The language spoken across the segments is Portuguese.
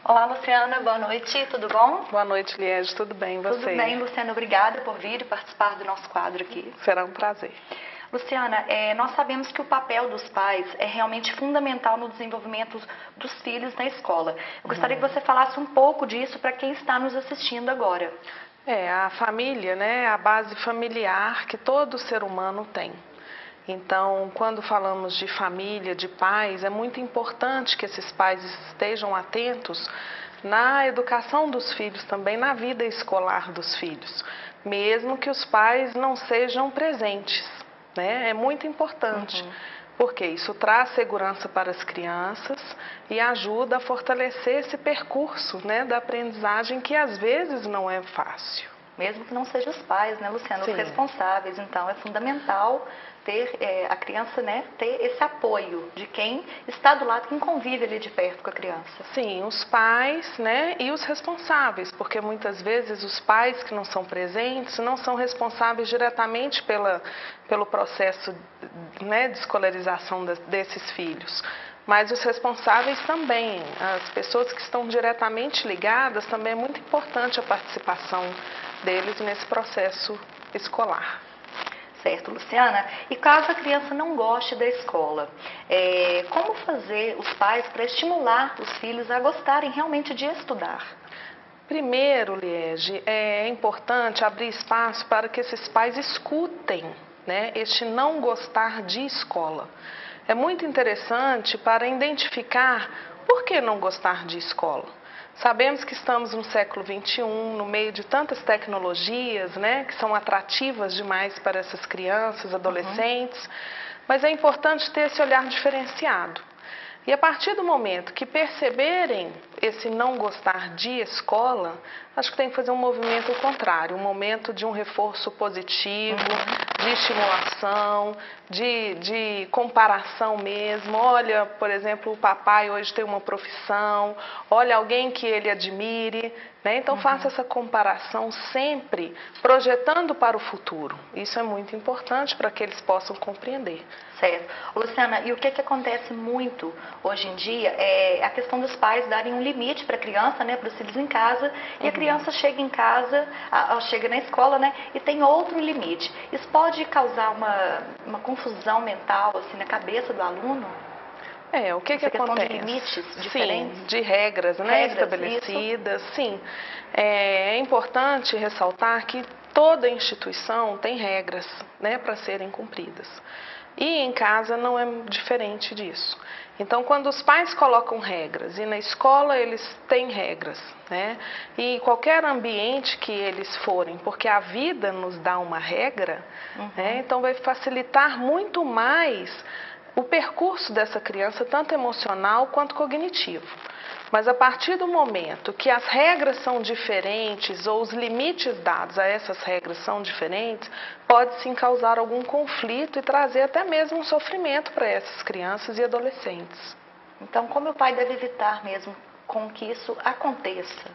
Olá, Luciana, boa noite, tudo bom? Boa noite, Liege, tudo bem, e você? Tudo bem, Luciana, obrigada por vir e participar do nosso quadro aqui. Será um prazer. Luciana, nós sabemos que o papel dos pais é realmente fundamental no desenvolvimento dos filhos na escola. Eu gostaria que você falasse um pouco disso para quem está nos assistindo agora. A família, né, é a base familiar que todo ser humano tem. Então, quando falamos de família, de pais, é muito importante que esses pais estejam atentos na educação dos filhos, também na vida escolar dos filhos, mesmo que os pais não sejam presentes, né? É muito importante, porque isso traz segurança para as crianças e ajuda a fortalecer esse percurso, né, da aprendizagem que às vezes não é fácil. Mesmo que não sejam os pais, né, Luciana, Sim. os responsáveis. Então, é fundamental ter a criança, né, ter esse apoio de quem está do lado, quem convive ali de perto com a criança. Sim, os pais, né, e os responsáveis, porque muitas vezes os pais que não são presentes não são responsáveis diretamente pelo processo, né, de escolarização desses filhos. Mas os responsáveis também, as pessoas que estão diretamente ligadas, também é muito importante a participação deles nesse processo escolar. Certo, Luciana? E caso a criança não goste da escola, como fazer os pais para estimular os filhos a gostarem realmente de estudar? Primeiro, Liege, é importante abrir espaço para que esses pais escutem, né, este não gostar de escola. É muito interessante para identificar por que não gostar de escola. Sabemos que estamos no século XXI, no meio de tantas tecnologias, né, que são atrativas demais para essas crianças, adolescentes, mas é importante ter esse olhar diferenciado. E a partir do momento que perceberem esse não gostar de escola, acho que tem que fazer um movimento contrário, um momento de um reforço positivo, de estimulação, de comparação mesmo. Olha, por exemplo, o papai hoje tem uma profissão, olha alguém que ele admire, né? Então faça essa comparação sempre projetando para o futuro. Isso é muito importante para que eles possam compreender. Certo. Luciana, e o que acontece muito hoje em dia é a questão dos pais darem um limite para a criança, né, para os filhos em casa, e a criança chega em casa, chega na escola, né, e tem outro limite. Isso pode causar uma confusão mental, assim, na cabeça do aluno? O que acontece? De limites diferentes? Sim, de regras, né, estabelecidas, isso. sim. É importante ressaltar que toda instituição tem regras, né, para serem cumpridas. E em casa não é diferente disso. Então, quando os pais colocam regras e na escola eles têm regras, né? E qualquer ambiente que eles forem, porque a vida nos dá uma regra, né? Então vai facilitar muito mais o percurso dessa criança, tanto emocional quanto cognitivo. Mas a partir do momento que as regras são diferentes ou os limites dados a essas regras são diferentes, pode sim causar algum conflito e trazer até mesmo um sofrimento para essas crianças e adolescentes. Então, como o pai deve evitar mesmo com que isso aconteça?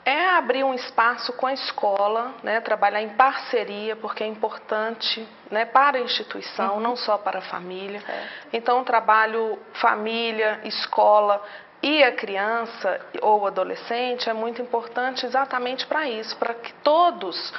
É abrir um espaço com a escola, né, trabalhar em parceria, porque é importante, né, para a instituição, não só para a família. Então, o trabalho família, escola e a criança ou adolescente é muito importante exatamente para isso, para que todos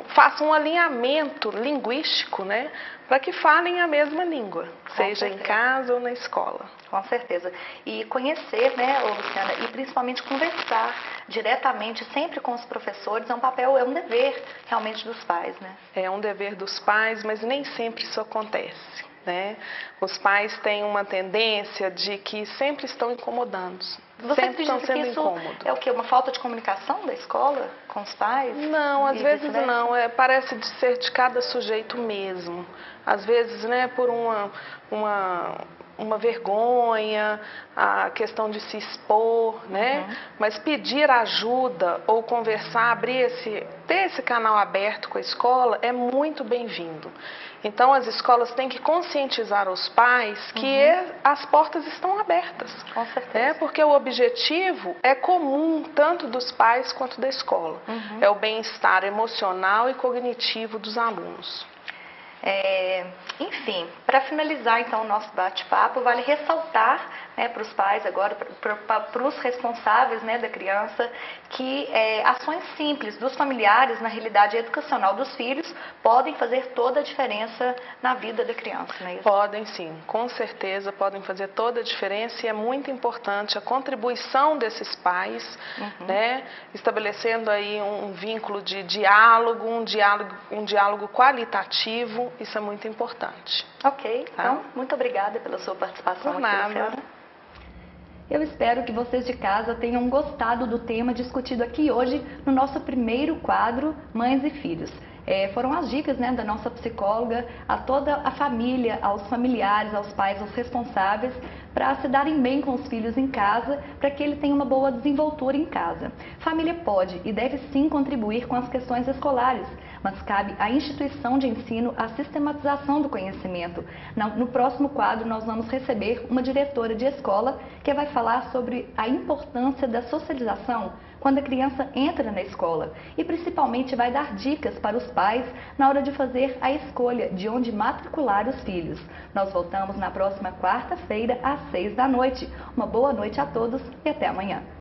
façam um alinhamento linguístico, né, para que falem a mesma língua, seja em casa ou na escola. Com certeza. E conhecer, né, Luciana, e principalmente conversar diretamente sempre com os professores é um dever realmente dos pais, né? É um dever dos pais, mas nem sempre isso acontece, né? Os pais têm uma tendência de que sempre estão incomodando. Você sempre estão acredita sendo que isso incômodos. é o quê? Uma falta de comunicação da escola com os pais? Não, às E vezes vice-versa? não. Parece de ser de cada sujeito mesmo. Às vezes, né, por uma vergonha, a questão de se expor, né? Mas pedir ajuda ou conversar, ter esse canal aberto com a escola é muito bem-vindo. Então, as escolas têm que conscientizar os pais que as portas estão abertas. Com certeza. Porque o objetivo é comum, tanto dos pais quanto da escola. É o bem-estar emocional e cognitivo dos alunos. Sim, para finalizar então o nosso bate-papo, vale ressaltar, né, para os pais agora, para os responsáveis, né, da criança, que ações simples dos familiares na realidade educacional dos filhos podem fazer toda a diferença na vida da criança, não é isso? Podem sim, com certeza podem fazer toda a diferença e é muito importante a contribuição desses pais, né, estabelecendo aí um vínculo de diálogo, um diálogo qualitativo, isso é muito importante. Ok, então, muito obrigada pela sua participação Por aqui, nada. Luciana. Eu espero que vocês de casa tenham gostado do tema discutido aqui hoje no nosso primeiro quadro Mães e Filhos. Foram as dicas, né, da nossa psicóloga a toda a família, aos familiares, aos pais, aos responsáveis, para se darem bem com os filhos em casa, para que ele tenha uma boa desenvoltura em casa. Família pode e deve sim contribuir com as questões escolares, mas cabe à instituição de ensino a sistematização do conhecimento. No próximo quadro nós vamos receber uma diretora de escola que vai falar sobre a importância da socialização quando a criança entra na escola e principalmente vai dar dicas para os pais na hora de fazer a escolha de onde matricular os filhos. Nós voltamos na próxima quarta-feira às 6 da noite. Uma boa noite a todos e até amanhã.